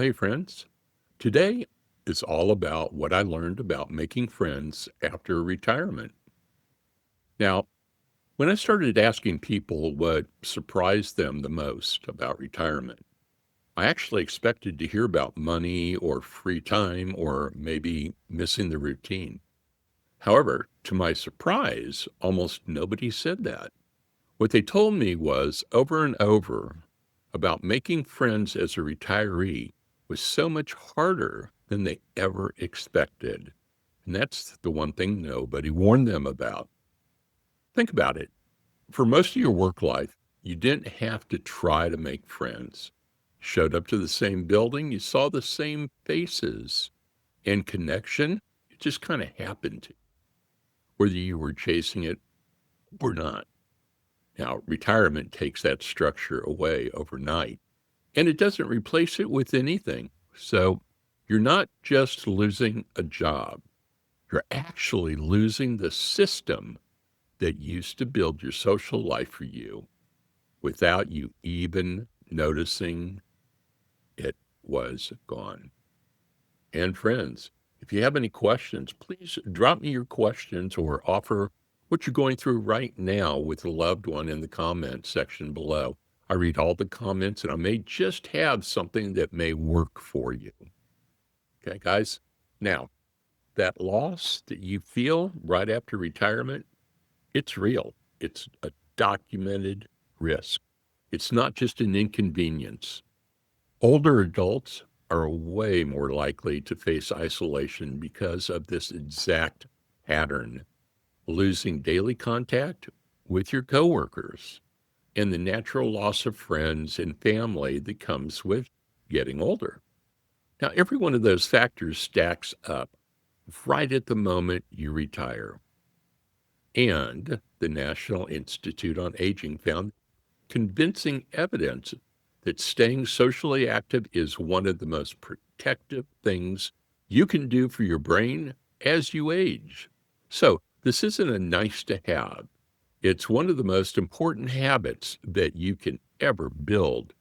Hey, friends. Today is all about what I learned about making friends after retirement. Now, when I started asking people what surprised them the most about retirement, I actually expected to hear about money or free time or maybe missing the routine. However, to my surprise, almost nobody said that. What they told me was over and over about making friends as a retiree was so much harder than they ever expected. And that's the one thing nobody warned them about. Think about it. For most of your work life, you didn't have to try to make friends. Showed up to the same building, you saw the same faces, and connection, it just kind of happened, whether you were chasing it or not. Now, retirement takes that structure away overnight, and it doesn't replace it with anything. So you're not just losing a job, you're actually losing the system that used to build your social life for you without you even noticing it was gone. And friends, if you have any questions, please drop me your questions or offer what you're going through right now with a loved one in the comments section below. I read all the comments and I may just have something that may work for you. Okay, guys? Now, that loss that you feel right after retirement, it's real. It's a documented risk. It's not just an inconvenience. Older adults are way more likely to face isolation because of this exact pattern, losing daily contact with your coworkers and the natural loss of friends and family that comes with getting older. Now, every one of those factors stacks up right at the moment you retire. And the National Institute on Aging found convincing evidence that staying socially active is one of the most protective things you can do for your brain as you age. So, this isn't a nice to have. It's one of the most important habits that you can ever build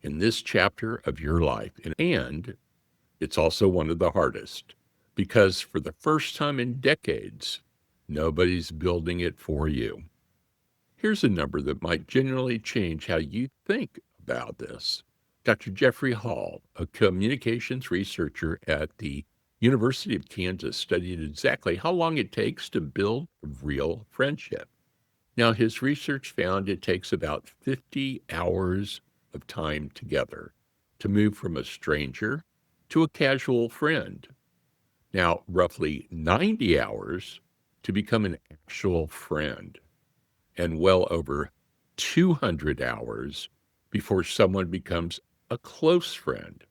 in this chapter of your life. And it's also one of the hardest because for the first time in decades, nobody's building it for you. Here's a number that might genuinely change how you think about this. Dr. Jeffrey Hall, a communications researcher at the University of Kansas, studied exactly how long it takes to build a real friendship. Now, his research found it takes about 50 hours of time together to move from a stranger to a casual friend. Now, roughly 90 hours to become an actual friend, and well over 200 hours before someone becomes a close friend.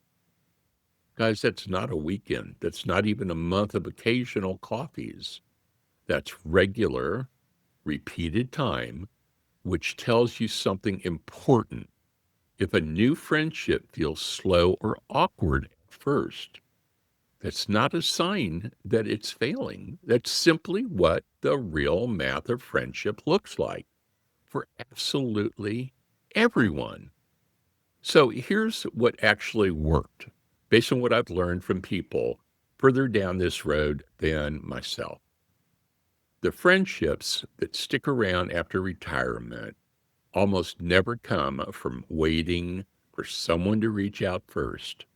Guys, that's not a weekend. That's not even a month of occasional coffees. That's regular, repeated time, which tells you something important. If a new friendship feels slow or awkward at first, that's not a sign that it's failing. That's simply what the real math of friendship looks like for absolutely everyone. So here's what actually worked based on what I've learned from people further down this road than myself. The friendships that stick around after retirement almost never come from waiting for someone to reach out first.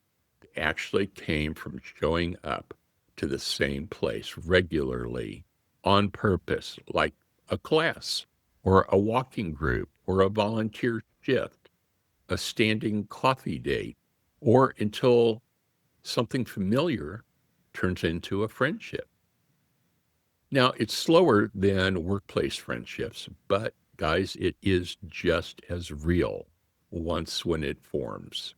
They actually came from showing up to the same place regularly on purpose, like a class or a walking group or a volunteer shift, a standing coffee date, or until something familiar turns into a friendship. Now, it's slower than workplace friendships, but guys, it is just as real once when it forms.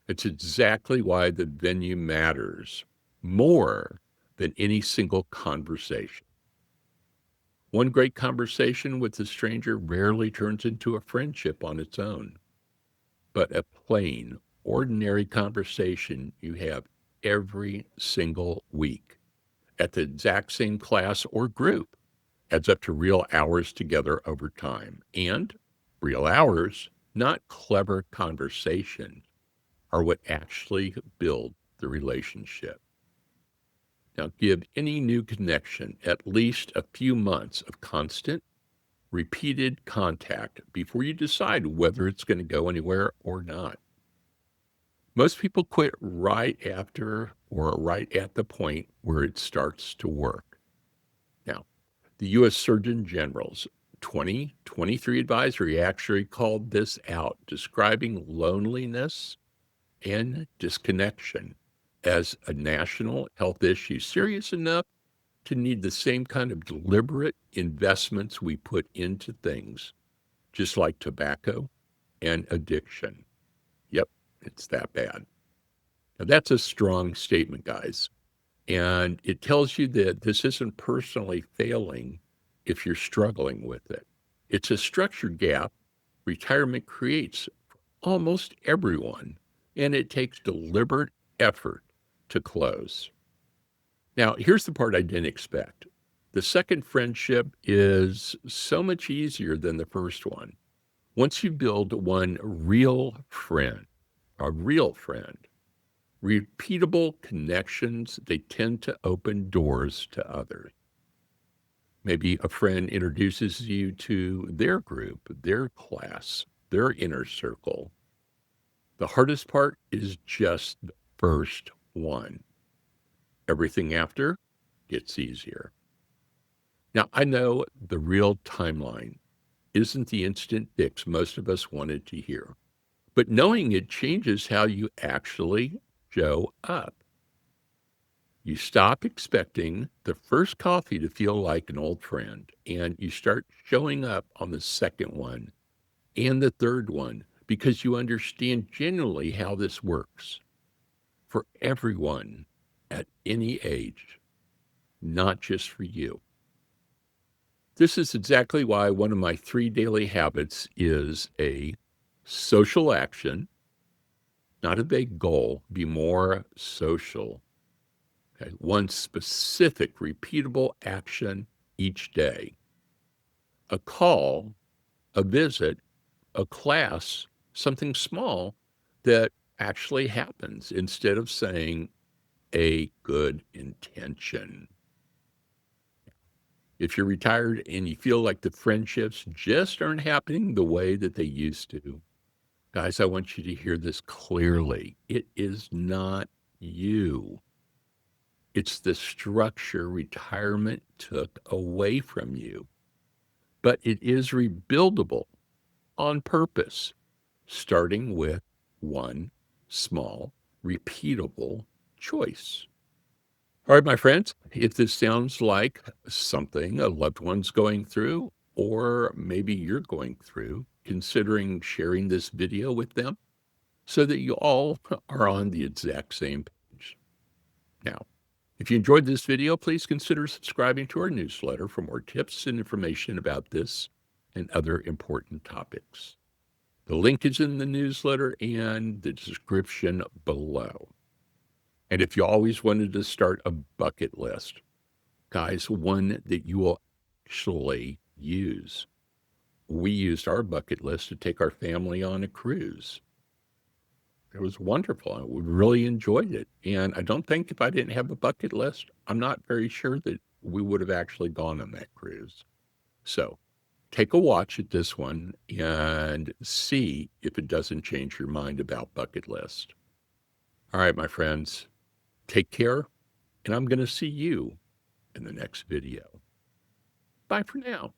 It's exactly why the venue matters more than any single conversation. One great conversation with a stranger rarely turns into a friendship on its own, but a plain, ordinary conversation you have every single week at the exact same class or group adds up to real hours together over time. And real hours, not clever conversation. are what actually build the relationship. Now, give any new connection at least a few months of constant, repeated contact before you decide whether it's going to go anywhere or not. Most people quit right after or right at the point where it starts to work. Now, the U.S. Surgeon General's 2023 advisory actually called this out, describing loneliness and disconnection as a national health issue serious enough to need the same kind of deliberate investments we put into things, just like tobacco and addiction. Yep, it's that bad. Now, that's a strong statement, guys. And it tells you that this isn't personally failing if you're struggling with it. It's a structured gap retirement creates for almost everyone, and it takes deliberate effort to close. Now, here's the part I didn't expect. The second friendship is so much easier than the first one. Once you build one real friend, a real friend, repeatable connections, they tend to open doors to others. Maybe a friend introduces you to their group, their class, their inner circle. The hardest part is just the first one. Everything after gets easier. Now, I know the real timeline isn't the instant fix most of us wanted to hear, but knowing it changes how you actually show up. You stop expecting the first coffee to feel like an old friend, and you start showing up on the second one and the third one because you understand genuinely how this works for everyone at any age, not just for you. This is exactly why one of my 3 daily habits is a social action, not a big goal, be more social. Okay? One specific, repeatable action each day. A call, a visit, a class, something small that actually happens instead of saying a good intention. If you're retired and you feel like the friendships just aren't happening the way that they used to, guys, I want you to hear this clearly. It is not you. It's the structure retirement took away from you. But it is rebuildable on purpose, starting with one small, repeatable choice. All right, my friends, if this sounds like something a loved one's going through, or maybe you're going through, considering sharing this video with them so that you all are on the exact same page. Now, if you enjoyed this video, please consider subscribing to our newsletter for more tips and information about this and other important topics. The link is in the newsletter and the description below. And if you always wanted to start a bucket list, guys, one that you will actually use. We used our bucket list to take our family on a cruise. It was wonderful. We really enjoyed it. And I don't think if I didn't have a bucket list, I'm not very sure that we would have actually gone on that cruise. So take a watch at this one and see if it doesn't change your mind about bucket list. All right, my friends, take care, and I'm going to see you in the next video. Bye for now.